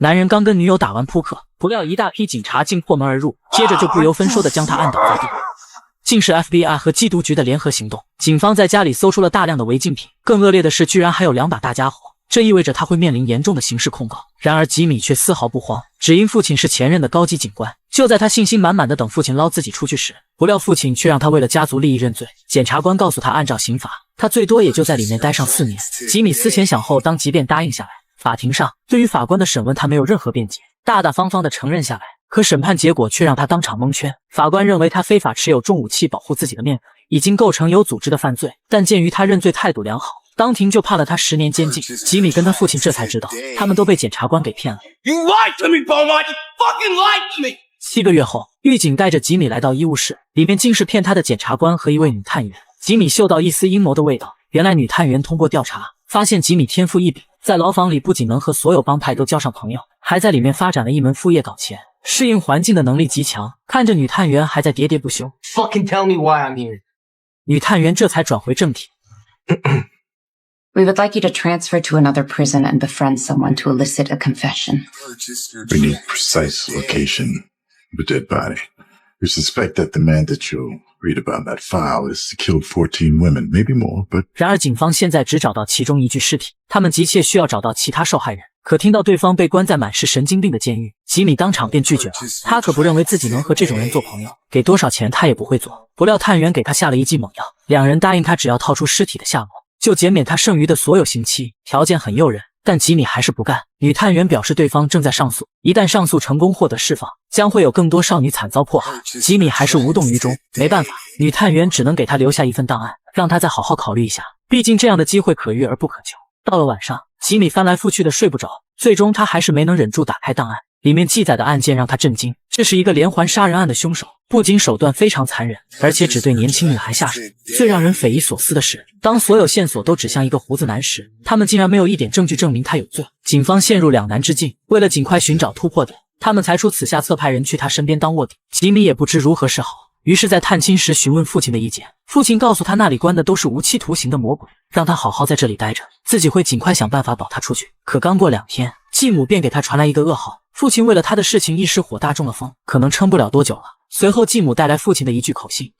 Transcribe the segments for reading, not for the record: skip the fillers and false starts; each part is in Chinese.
男人刚跟女友打完扑克，不料一大批警察竟破门而入，接着就不由分说地将他按倒在地。竟是 FBI 和缉毒局的联合行动，警方在家里搜出了大量的违禁品，更恶劣的是，居然还有2把大家伙，这意味着他会面临严重的刑事控告。然而吉米却丝毫不慌，只因父亲是前任的高级警官。就在他信心满满的等父亲捞自己出去时，不料父亲却让他为了家族利益认罪。检察官告诉他，按照刑法，他最多也就在里面待上4年。吉米思前想后，当即便答应下来。法庭上，对于法官的审问，他没有任何辩解，大大方方地承认下来。可审判结果却让他当场蒙圈。法官认为他非法持有重武器保护自己的面子，已经构成有组织的犯罪。但鉴于他认罪态度良好，当庭就判了他10年监禁。吉米跟他父亲这才知道，他们都被检察官给骗了。You lied to me, Beaumont! You fucking lied to me! 7个月后，狱警带着吉米来到医务室，里面竟是骗他的检察官和一位女探员。吉米嗅到一丝阴谋的味道，原来女探员通过调查发现吉米天赋异禀，在牢房里不仅能和所有帮派都交上朋友，还在里面发展了一门副业搞钱，适应环境的能力极强。看着女探员还在喋喋不休， Fucking tell me why I'm here. 女探员这才转回正题。We would like you to transfer to another prison and befriend someone to elicit a confession. We need precise location of a dead body. We suspect that the man that you'll read about in that file has killed 14 women, maybe more, but... 然而警方现在只找到其中1具尸体，他们急切需要找到其他受害人。可听到对方被关在满是神经病的监狱，吉米当场便拒绝了。他可不认为自己能和这种人做朋友，给多少钱他也不会做。不料探员给他下了一剂猛药，两人答应他只要套出尸体的下落，就减免他剩余的所有刑期，条件很诱人。但吉米还是不干。女探员表示对方正在上诉，一旦上诉成功获得释放，将会有更多少女惨遭迫害。吉米还是无动于衷，没办法，女探员只能给他留下一份档案，让他再好好考虑一下，毕竟这样的机会可遇而不可求。到了晚上，吉米翻来覆去的睡不着，最终他还是没能忍住打开档案，里面记载的案件让他震惊。这是一个连环杀人案的凶手，不仅手段非常残忍，而且只对年轻女孩下手。最让人匪夷所思的是，当所有线索都指向一个胡子男时，他们竟然没有一点证据证明他有罪。警方陷入两难之境，为了尽快寻找突破点，他们才出此下策派人去他身边当卧底。吉米也不知如何是好，于是在探亲时询问父亲的意见。父亲告诉他，那里关的都是无期徒刑的魔鬼，让他好好在这里待着，自己会尽快想办法保他出去。可刚过2天，继母便给他传来一个噩耗，父亲为了他的事情一时火大中了风，可能撑不了多久了。随后继母带来父亲的一句口信，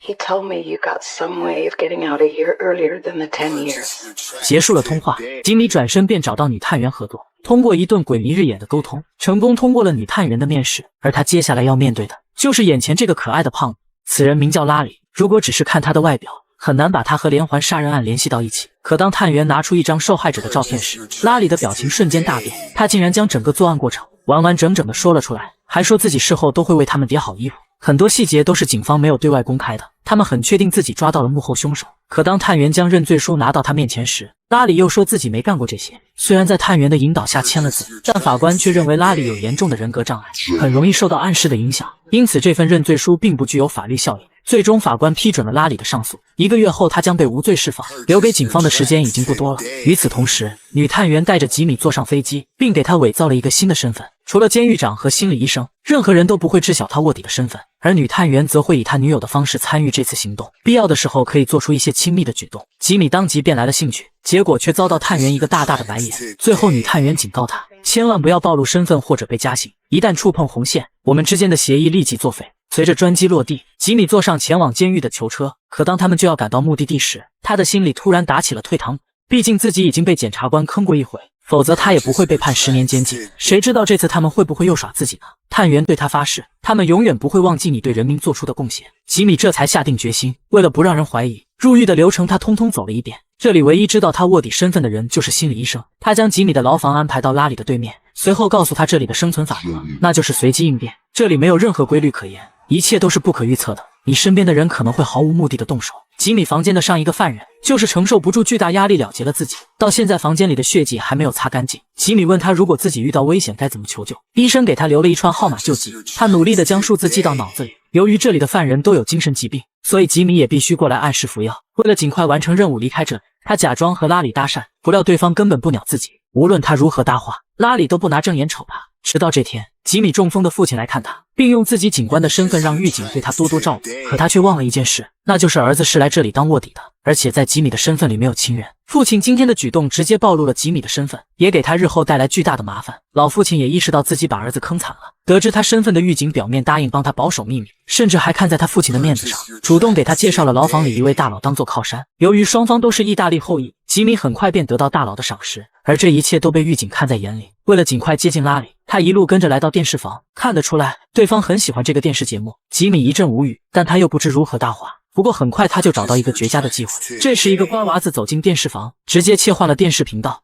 He told me you got some way of getting out of here earlier than the 10 years. 结束了通话，吉米转身便找到女探员合作，通过一顿鬼迷日眼的沟通，成功通过了女探员的面试。而他接下来要面对的就是眼前这个可爱的胖子。此人名叫拉里，如果只是看他的外表，很难把他和连环杀人案联系到一起。可当探员拿出一张受害者的照片时，拉里的表情瞬间大变，他竟然将整个作案过程完完整整的说了出来，还说自己事后都会为他们叠好衣服。很多细节都是警方没有对外公开的，他们很确定自己抓到了幕后凶手。可当探员将认罪书拿到他面前时，拉里又说自己没干过这些。虽然在探员的引导下签了字，但法官却认为拉里有严重的人格障碍，很容易受到暗示的影响，因此这份认罪书并不具有法律效应。最终法官批准了拉里的上诉，1个月后他将被无罪释放，留给警方的时间已经不多了。与此同时，女探员带着吉米坐上飞机，并给他伪造了一个新的身份，除了监狱长和心理医生，任何人都不会知晓他卧底的身份。而女探员则会以他女友的方式参与这次行动，必要的时候可以做出一些亲密的举动。吉米当即便来了兴趣，结果却遭到探员一个大大的白眼。最后女探员警告他，千万不要暴露身份或者被加刑，一旦触碰红线，我们之间的协议立即作废。随着专机落地，吉米坐上前往监狱的囚车。可当他们就要赶到目的地时，他的心里突然打起了退堂鼓。毕竟自己已经被检察官坑过一回，否则他也不会被判10年监禁。谁知道这次他们会不会又耍自己呢？探员对他发誓，他们永远不会忘记你对人民做出的贡献。吉米这才下定决心，为了不让人怀疑，入狱的流程他通通走了一遍。这里唯一知道他卧底身份的人就是心理医生。他将吉米的牢房安排到拉里的对面，随后告诉他这里的生存法则，那就是随机应变。这里没有任何规律可言，一切都是不可预测的，你身边的人可能会毫无目的的动手。吉米房间的上一个犯人就是承受不住巨大压力了结了自己，到现在房间里的血迹还没有擦干净。吉米问他如果自己遇到危险该怎么求救，医生给他留了一串号码救急，他努力地将数字记到脑子里。由于这里的犯人都有精神疾病，所以吉米也必须过来按时服药。为了尽快完成任务离开这里，他假装和拉里搭讪，不料对方根本不鸟自己，无论他如何搭话，拉里都不拿正眼瞅他。直到这天，吉米中风的父亲来看他，并用自己警官的身份让狱警对他多多照顾。可他却忘了一件事，那就是儿子是来这里当卧底的，而且在吉米的身份里没有亲人。父亲今天的举动直接暴露了吉米的身份，也给他日后带来巨大的麻烦。老父亲也意识到自己把儿子坑惨了，得知他身份的狱警表面答应帮他保守秘密，甚至还看在他父亲的面子上，主动给他介绍了牢房里一位大佬当做靠山。由于双方都是意大利后裔，吉米很快便得到大佬的赏识，而这一切都被狱警看在眼里。为了尽快接近拉里，他一路跟着来到电视房，看得出来对方很喜欢这个电视节目。吉米一阵无语，但他又不知如何搭话。不过很快他就找到一个绝佳的机会，这时一个瓜娃子走进电视房，直接切换了电视频道。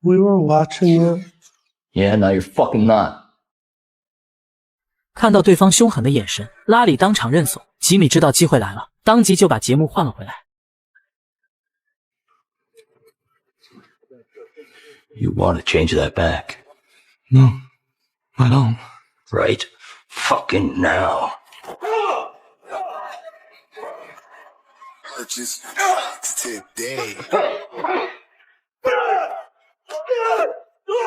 We were watching you. Yeah, now you're fucking not. 看到对方凶狠的眼神，拉里当场认怂。吉米知道机会来了，当即就把节目换了回来。You want to change that back? No, I don't. Right fucking now. Purchase today.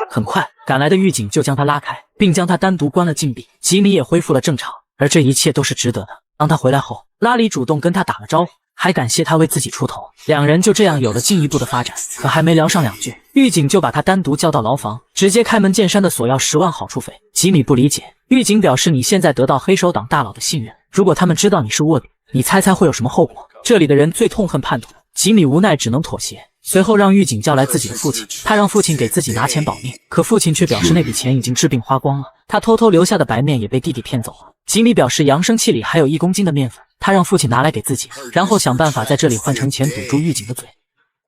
很快赶来的狱警就将他拉开，并将他单独关了禁闭。吉米也恢复了正常，而这一切都是值得的。当他回来后，拉里主动跟他打了招呼，还感谢他为自己出头，两人就这样有了进一步的发展。可还没聊上两句，狱警就把他单独叫到牢房，直接开门见山的索要10万好处费。吉米不理解，狱警表示你现在得到黑手党大佬的信任，如果他们知道你是卧底，你猜会有什么后果？这里的人最痛恨叛徒，吉米无奈只能妥协。随后让狱警叫来自己的父亲，他让父亲给自己拿钱保命，可父亲却表示那笔钱已经治病花光了，他偷偷留下的白面也被弟弟骗走了。吉米表示扬声器里还有1公斤的面粉，他让父亲拿来给自己，然后想办法在这里换成钱堵住狱警的嘴。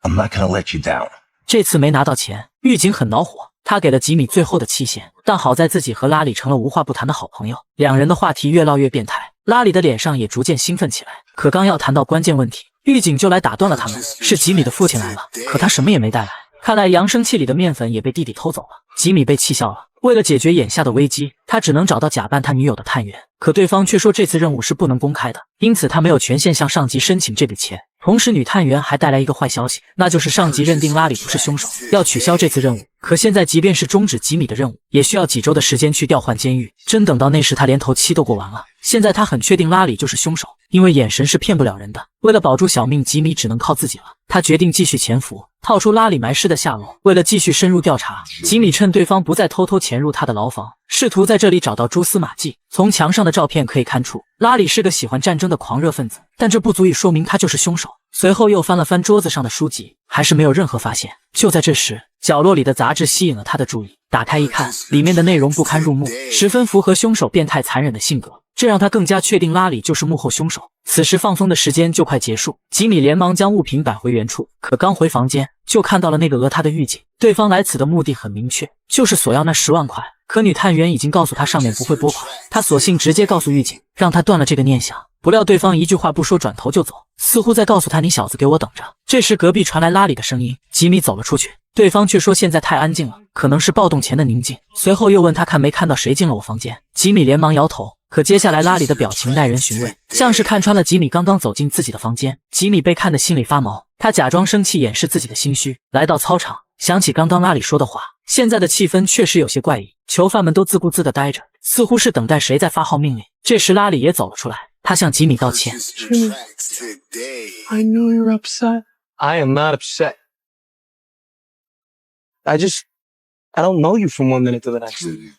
I'm not gonna let you down. 这次没拿到钱，狱警很恼火，他给了吉米最后的期限，但好在自己和拉里成了无话不谈的好朋友，两人的话题越唠越变态，拉里的脸上也逐渐兴奋起来。可刚要谈到关键问题，狱警就来打断了他们，是吉米的父亲来了，可他什么也没带来。看来扬声器里的面粉也被弟弟偷走了。吉米被气笑了，为了解决眼下的危机，他只能找到假扮他女友的探员，可对方却说这次任务是不能公开的，因此他没有权限向上级申请这笔钱。同时女探员还带来一个坏消息，那就是上级认定拉里不是凶手，要取消这次任务。可现在即便是终止吉米的任务，也需要几周的时间去调换监狱，真等到那时他连头七都过完了。现在他很确定拉里就是凶手，因为眼神是骗不了人的。为了保住小命，吉米只能靠自己了。他决定继续潜伏，套出拉里埋尸的下落。为了继续深入调查，吉米趁对方不再偷偷潜入他的牢房，试图在这里找到蛛丝马迹。从墙上的照片可以看出，拉里是个喜欢战争的狂热分子，但这不足以说明他就是凶手。随后又翻了翻桌子上的书籍，还是没有任何发现。就在这时，角落里的杂志吸引了他的注意，打开一看，里面的内容不堪入目，十分符合凶手变态残忍的性格，这让他更加确定拉里就是幕后凶手。此时放风的时间就快结束，吉米连忙将物品摆回原处，可刚回房间就看到了那个讹他的狱警。对方来此的目的很明确，就是索要那10万块。可女探员已经告诉他上面不会拨款，他索性直接告诉狱警，让他断了这个念想。不料对方一句话不说，转头就走，似乎在告诉他你小子给我等着。这时隔壁传来拉里的声音，吉米走了出去，对方却说现在太安静了，可能是暴动前的宁静。随后又问他看没看到谁进了我房间，吉米连忙摇头。可接下来拉里的表情耐人寻味，像是看穿了吉米刚刚走进自己的房间。吉米被看得心里发毛，他假装生气掩饰自己的心虚，来到操场，想起刚刚拉里说的话，现在的气氛确实有些怪异，囚犯们都自顾自地待着，似乎是等待谁在发号命令。这时拉里也走了出来，他向吉米道歉。I know you're upset. I am not upset. I don't know you from one minute to the next.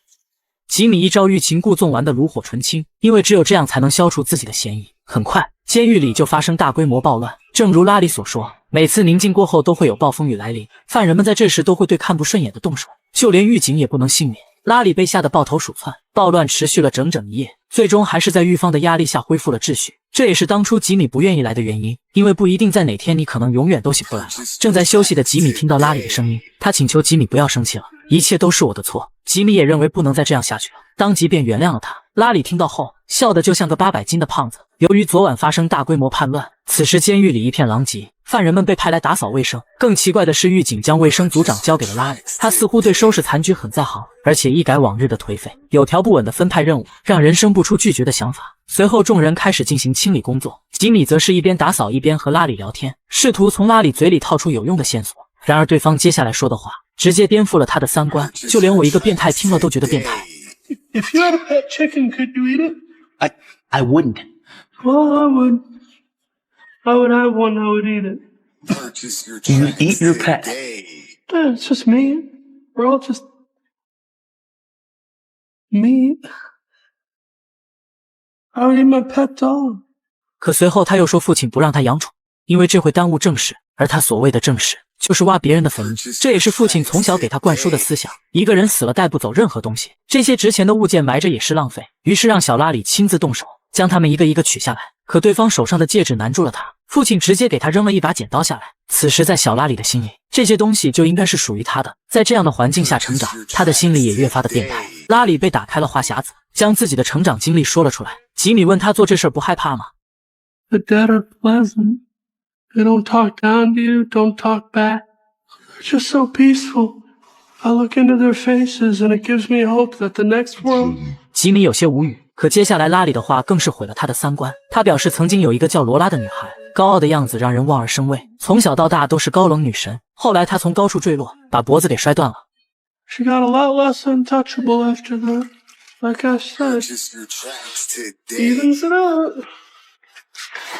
吉米一招欲擒故纵，玩得炉火纯青，因为只有这样才能消除自己的嫌疑。很快，监狱里就发生大规模暴乱。正如拉里所说，每次宁静过后都会有暴风雨来临，犯人们在这时都会对看不顺眼的动手，就连狱警也不能幸免。拉里被吓得抱头鼠窜，暴乱持续了整整一夜，最终还是在狱方的压力下恢复了秩序。这也是当初吉米不愿意来的原因，因为不一定在哪天你可能永远都醒不来了。正在休息的吉米听到拉里的声音，他请求吉米不要生气了，一切都是我的错。吉米也认为不能再这样下去了，当即便原谅了他。拉里听到后笑得就像个800斤的胖子。由于昨晚发生大规模叛乱，此时监狱里一片狼藉，犯人们被派来打扫卫生。更奇怪的是，狱警将卫生组长交给了拉里，他似乎对收拾残局很在行，而且一改往日的颓废，有条不紊的分派任务，让人生不出拒绝的想法。随后众人开始进行清理工作，吉米则是一边打扫一边和拉里聊天，试图从拉里嘴里套出有用的线索。然而对方接下来说的话直接颠覆了他的三观，就连我一个变态听了都觉得变态。 If you had a pet chicken, could you eat it? I wouldn't. Well, I would have one. I would eat it. Purchase your You tracks eat your pet. today. Yeah, it's just me. We're all just me. I would eat my pet dog. 可随后他又说父亲不让他养宠，因为这会耽误正事，而他所谓的正事就是挖别人的坟墓，这也是父亲从小给他灌输的思想。一个人死了带不走任何东西，这些值钱的物件埋着也是浪费。于是让小拉里亲自动手，将他们一个一个取下来。可对方手上的戒指难住了他，父亲直接给他扔了一把剪刀下来。此时在小拉里的心里，这些东西就应该是属于他的。在这样的环境下成长，他的心里也越发的变态。拉里被打开了话匣子，将自己的成长经历说了出来。吉米问他做这事不害怕吗？ The dead are pleasant. They don't talk down to you, don't talk back. They're just so peaceful. I look into their faces and it gives me hope that the next world... 吉米有些无语，可接下来拉里的话更是毁了他的三观。他表示曾经有一个叫罗拉的女孩，高傲的样子让人望而生畏，从小到大都是高冷女神。后来她从高处坠落，把脖子给摔断了。She got a lot less untouchable after that. Like I said, Purchase your tracks today. evens it out.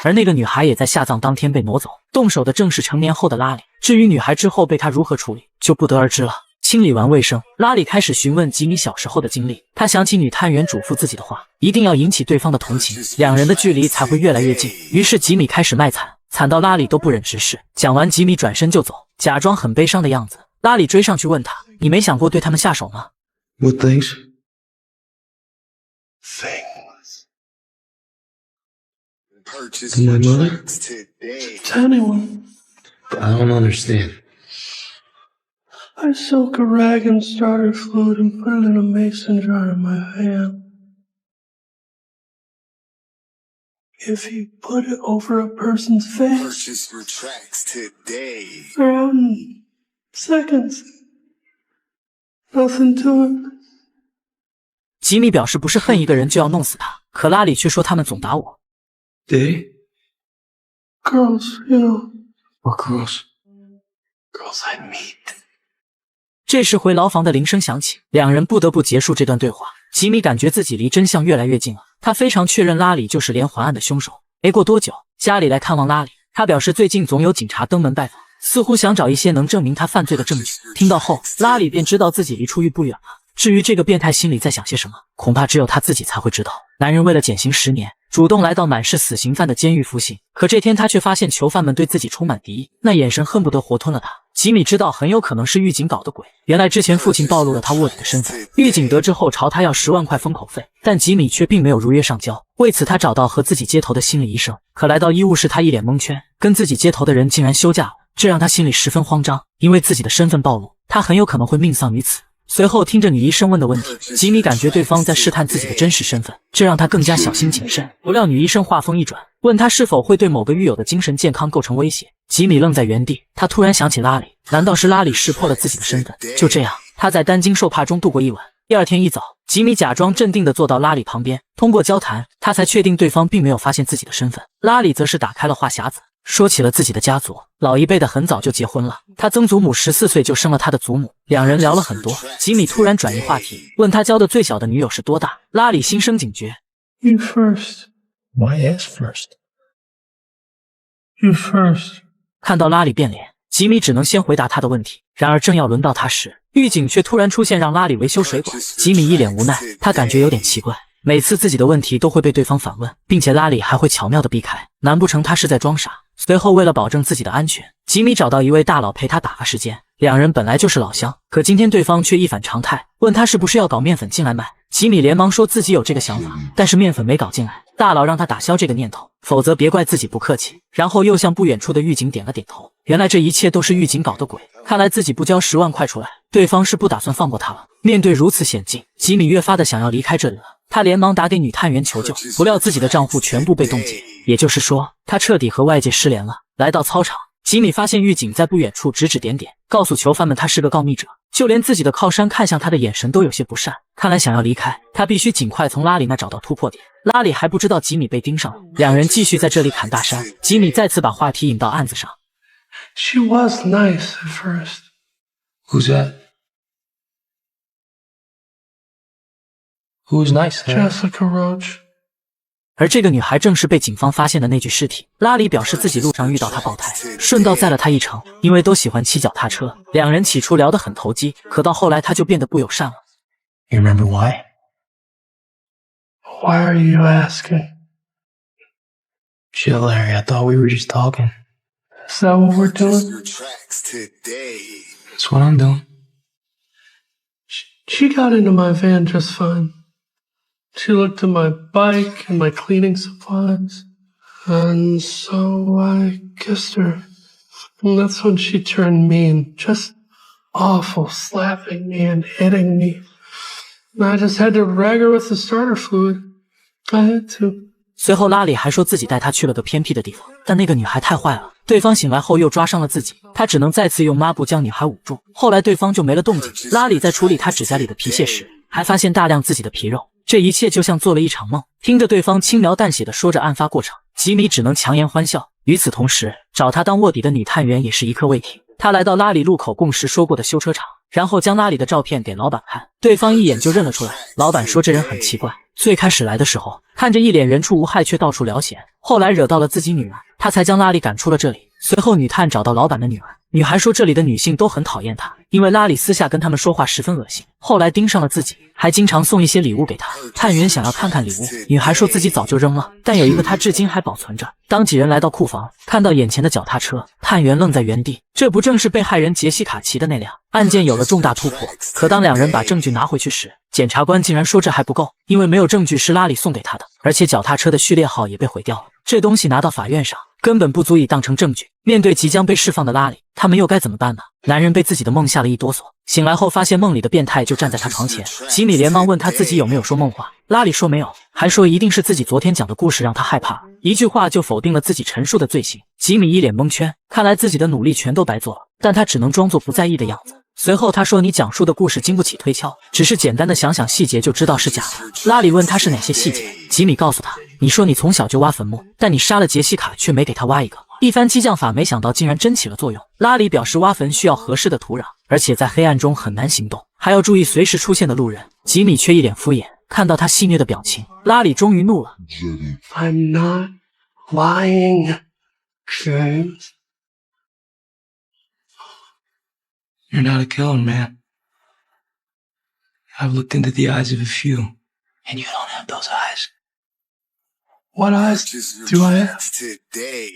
而那个女孩也在下葬当天被挪走，动手的正是成年后的拉里。至于女孩之后被他如何处理，就不得而知了。清理完卫生，拉里开始询问吉米小时候的经历。他想起女探员嘱咐自己的话，一定要引起对方的同情，两人的距离才会越来越近。于是吉米开始卖惨，惨到拉里都不忍直视。讲完，吉米转身就走，假装很悲伤的样子。拉里追上去问他：“你没想过对他们下手吗？” What things? Things. Purchase My your mother? tracks today. To anyone. I don't understand. I soak a rag in starter fluid and put it in a mason jar in my hand. If you put it over a person's face, Purchase your tracks today. around seconds. Nothing to it. 吉米表示不是恨一个人就要弄死他，可拉里却说他们总打我。 Did he? Girls, you know. What girls? Girls I meet. 这时回牢房的铃声响起，两人不得不结束这段对话。吉米感觉自己离真相越来越近了，他非常确认拉里就是连环案的凶手。没过多久，家里来看望拉里，他表示最近总有警察登门拜访，似乎想找一些能证明他犯罪的证据。听到后，拉里便知道自己离出狱不远了。至于这个变态心里在想些什么，恐怕只有他自己才会知道。男人为了减刑10年，主动来到满是死刑犯的监狱服刑，可这天他却发现囚犯们对自己充满敌意，那眼神恨不得活吞了他。吉米知道很有可能是狱警搞的鬼，原来之前父亲暴露了他卧底的身份，狱警得知后朝他要10万块封口费，但吉米却并没有如约上交。为此他找到和自己接头的心理医生，可来到医务室他一脸蒙圈，跟自己接头的人竟然休假了，这让他心里十分慌张，因为自己的身份暴露，他很有可能会命丧于此。随后听着女医生问的问题，吉米感觉对方在试探自己的真实身份，这让他更加小心谨慎。不料女医生话锋一转，问他是否会对某个狱友的精神健康构成威胁。吉米愣在原地，他突然想起拉里，难道是拉里识破了自己的身份？就这样，他在担惊受怕中度过一晚。第二天一早，吉米假装镇定地坐到拉里旁边，通过交谈，他才确定对方并没有发现自己的身份。拉里则是打开了话匣子，说起了自己的家族，老一辈的很早就结婚了，他曾祖母14岁就生了他的祖母，两人聊了很多。吉米突然转移话题，问他交的最小的女友是多大。拉里心生警觉 You first. My ass first. You first. 看到拉里变脸，吉米只能先回答他的问题。然而正要轮到他时，狱警却突然出现让拉里维修水管。吉米一脸无奈，他感觉有点奇怪，每次自己的问题都会被对方反问，并且拉里还会巧妙地避开，难不成他是在装傻？随后为了保证自己的安全，吉米找到一位大佬陪他打发时间。两人本来就是老乡，可今天对方却一反常态，问他是不是要搞面粉进来卖。吉米连忙说自己有这个想法，但是面粉没搞进来。大佬让他打消这个念头，否则别怪自己不客气。然后又向不远处的狱警点了点头。原来这一切都是狱警搞的鬼，看来自己不交10万块出来，对方是不打算放过他了。面对如此险境，吉米越发的想要离开这里了。他连忙打给女探员求救，不料自己的账户全部被冻结，也就是说，他彻底和外界失联了。来到操场，吉米发现狱警在不远处指指点点，告诉囚犯们他是个告密者，就连自己的靠山看向他的眼神都有些不善。看来想要离开，他必须尽快从拉里那找到突破点。拉里还不知道吉米被盯上了，两人继续在这里侃大山。吉米再次把话题引到案子上。She was nice at first. Who's that? Who's nice? Huh? Jessica Roach. 而这个女孩正是被警方发现的那具尸体。拉里表示自己路上遇到她爆胎，顺道载了她一程，因为都喜欢骑脚踏车，两人起初聊得很投机，可到后来他就变得不友善了。You remember why? Why are you asking? Shit, Larry, I thought we were just talking. Is that what we're Purchase doing? your tracks today. That's what I'm doing. She got into my van just fine. She looked at my bike and my cleaning supplies. And so I kissed her. And that's when she turned mean, just awful, slapping me and hitting me. And I just had to rag her with the starter fluid. I had to. 随后拉里还说自己带她去了个偏僻的地方，但那个女孩太坏了，对方醒来后又抓伤了自己，他只能再次用抹布将女孩捂住。后来对方就没了动静。拉里在处理他指甲里的皮屑时，还发现大量自己的皮肉，这一切就像做了一场梦。听着对方轻描淡写的说着案发过程，吉米只能强颜欢笑。与此同时，找他当卧底的女探员也是一刻未停，她来到拉里路口供时说过的修车厂，然后将拉里的照片给老板看，对方一眼就认了出来。老板说这人很奇怪，最开始来的时候看着一脸人畜无害，却到处聊闲，后来惹到了自己女儿，他才将拉里赶出了这里。随后女探找到老板的女儿，女孩说这里的女性都很讨厌她，因为拉里私下跟他们说话十分恶心，后来盯上了自己，还经常送一些礼物给她。探员想要看看礼物，女孩说自己早就扔了，但有一个她至今还保存着。当几人来到库房，看到眼前的脚踏车，探员愣在原地，这不正是被害人杰西卡骑的那辆？案件有了重大突破，可当两人把证据拿回去时，检察官竟然说这还不够，因为没有证据是拉里送给他的，而且脚踏车的序列号也被毁掉了，这东西拿到法院上根本不足以当成证据。面对即将被释放的拉里，他们又该怎么办呢？男人被自己的梦吓了一哆嗦，醒来后发现梦里的变态就站在他床前。吉米连忙问他自己有没有说梦话，拉里说没有，还说一定是自己昨天讲的故事让他害怕，一句话就否定了自己陈述的罪行。吉米一脸蒙圈，看来自己的努力全都白做了，但他只能装作不在意的样子。随后他说你讲述的故事经不起推敲，只是简单的想想细节就知道是假的。拉里问他是哪些细节，吉米告诉他，你说你从小就挖坟墓，但你杀了杰西卡却没给他挖一个。一番激将法没想到竟然真起了作用。拉里表示挖坟需要合适的土壤，而且在黑暗中很难行动，还要注意随时出现的路人。吉米却一脸敷衍，看到他戏谑的表情，拉里终于怒了。 I'm not lying, James. You're not a killer, man. I've looked into the eyes of a few, and you don't have those eyes. What eyes Purchase your do I have? tracks today.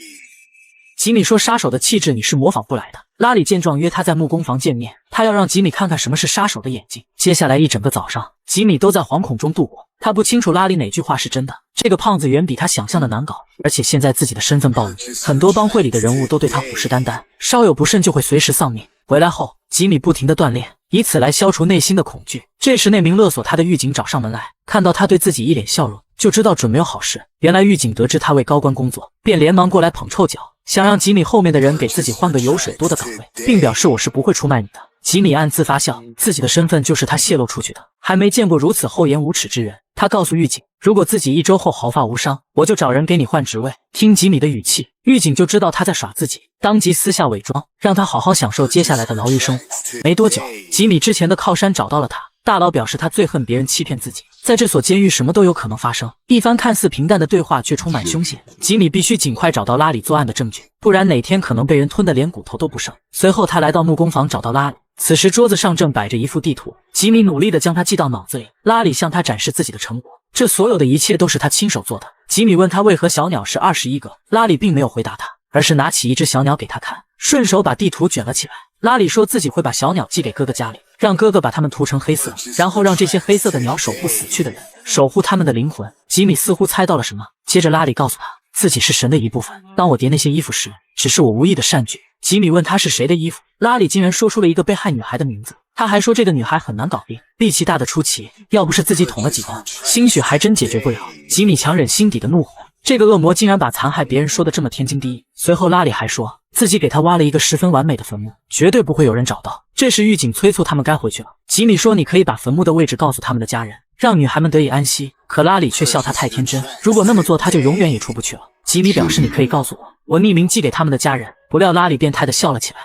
吉米说杀手的气质你是模仿不来的。拉里见状约他在木工房见面，他要让吉米看看什么是杀手的眼睛。接下来一整个早上，吉米都在惶恐中度过，他不清楚拉里哪句话是真的。这个胖子远比他想象的难搞，而且现在自己的身份暴露，很多帮会里的人物都对他虎视眈眈，稍有不慎就会随时丧命。回来后，吉米不停地锻炼，以此来消除内心的恐惧。这时那名勒索他的狱警找上门来，看到他对自己一脸笑容，就知道准没有好事。原来狱警得知他为高官工作，便连忙过来捧臭脚，想让吉米后面的人给自己换个油水多的岗位，并表示我是不会出卖你的。吉米暗自发笑，自己的身份就是他泄露出去的，还没见过如此厚颜无耻之人。他告诉狱警，如果自己1周后毫发无伤，我就找人给你换职位。听吉米的语气，狱警就知道他在耍自己，当即私下伪装，让他好好享受接下来的牢狱生活。没多久，吉米之前的靠山找到了他。大佬表示他最恨别人欺骗自己，在这所监狱什么都有可能发生。一番看似平淡的对话却充满凶险，吉米必须尽快找到拉里作案的证据，不然哪天可能被人吞得连骨头都不剩。随后他来到木工房找到拉里，此时桌子上正摆着一幅地图，吉米努力地将它记到脑子里。拉里向他展示自己的成果，这所有的一切都是他亲手做的。吉米问他为何小鸟是21个，拉里并没有回答他，而是拿起一只小鸟给他看，顺手把地图卷了起来。拉里说自己会把小鸟寄给哥哥家里，让哥哥把它们涂成黑色，然后让这些黑色的鸟守护死去的人，守护他们的灵魂。吉米似乎猜到了什么，接着拉里告诉他自己是神的一部分，当我叠那些衣服时，只是我无意的善举。吉米问他是谁的衣服，拉里竟然说出了一个被害女孩的名字，他还说这个女孩很难搞定，力气大的出奇，要不是自己捅了几刀，兴许还真解决不了。吉米强忍心底的怒火，这个恶魔竟然把残害别人说的这么天经地义。随后拉里还说自己给他挖了一个十分完美的坟墓，绝对不会有人找到。这时狱警催促他们该回去了，吉米说你可以把坟墓的位置告诉他们的家人，让女孩们得以安息。可拉里却笑他太天真，如果那么做他就永远也出不去了。吉米表示你可以告诉我，我匿名寄给他们的家人。不料拉里变态的笑了起来。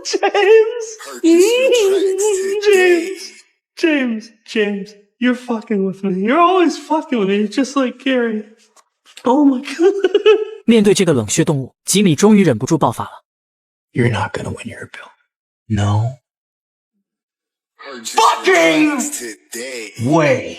James! James! James! You're fucking with me. You're always fucking with me. You're just like Gary. Oh my god. 面对这个冷血动物，吉米终于忍不住爆发了。You're not gonna win your bill. No Fucking today. way.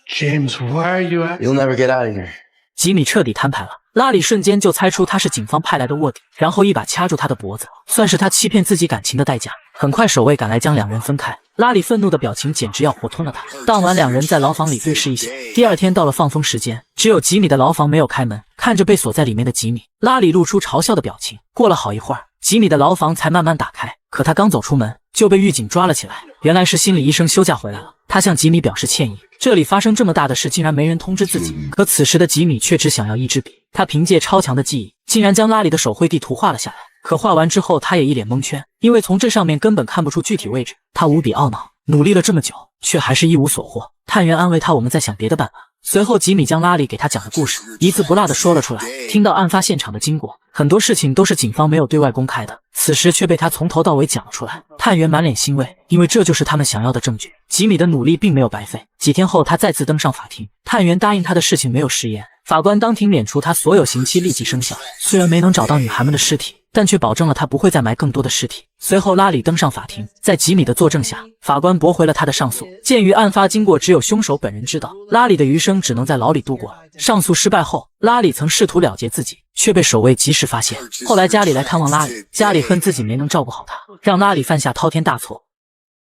James, why are you at? You'll never get out of here. 吉米彻底摊牌了，拉里瞬间就猜出他是警方派来的卧底，然后一把掐住他的脖子，算是他欺骗自己感情的代价。很快守卫赶来将两人分开，拉里愤怒的表情简直要活吞了他。当晚两人在牢房里对视一宿。第二天到了放风时间，只有吉米的牢房没有开门，看着被锁在里面的吉米，拉里露出嘲笑的表情。过了好一会儿，吉米的牢房才慢慢打开，可他刚走出门就被狱警抓了起来。原来是心理医生休假回来了，他向吉米表示歉意。这里发生这么大的事，竟然没人通知自己。可此时的吉米却只想要一支笔，他凭借超强的记忆，竟然将拉里的手绘地图画了下来。可画完之后，他也一脸蒙圈，因为从这上面根本看不出具体位置。他无比懊恼，努力了这么久，却还是一无所获。探员安慰他，我们在想别的办法。随后，吉米将拉里给他讲的故事一字不落的说了出来。听到案发现场的经过，很多事情都是警方没有对外公开的，此时却被他从头到尾讲了出来。探员满脸欣慰，因为这就是他们想要的证据。吉米的努力并没有白费。几天后，他再次登上法庭，探员答应他的事情没有食言，法官当庭免除他所有刑期，立即生效。虽然没能找到女孩们的尸体，但却保证了他不会再埋更多的尸体。随后，拉里登上法庭，在吉米的作证下，法官驳回了他的上诉。鉴于案发经过只有凶手本人知道，拉里的余生只能在牢里度过。上诉失败后，拉里曾试图了结自己，却被守卫及时发现。后来家里来看望拉里，家里恨自己没能照顾好他，让拉里犯下滔天大错。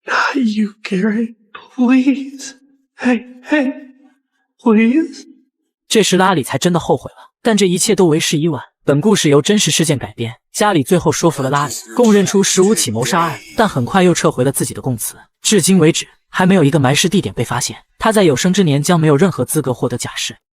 Not you, Gary. Please. Hey, please. 这时拉里才真的后悔了，但这一切都为时已晚。本故事由真实事件改编，家里最后说服了拉里，供认出15起谋杀案，但很快又撤回了自己的供词。至今为止，还没有一个埋尸地点被发现，他在有生之年将没有任何资格获得假释。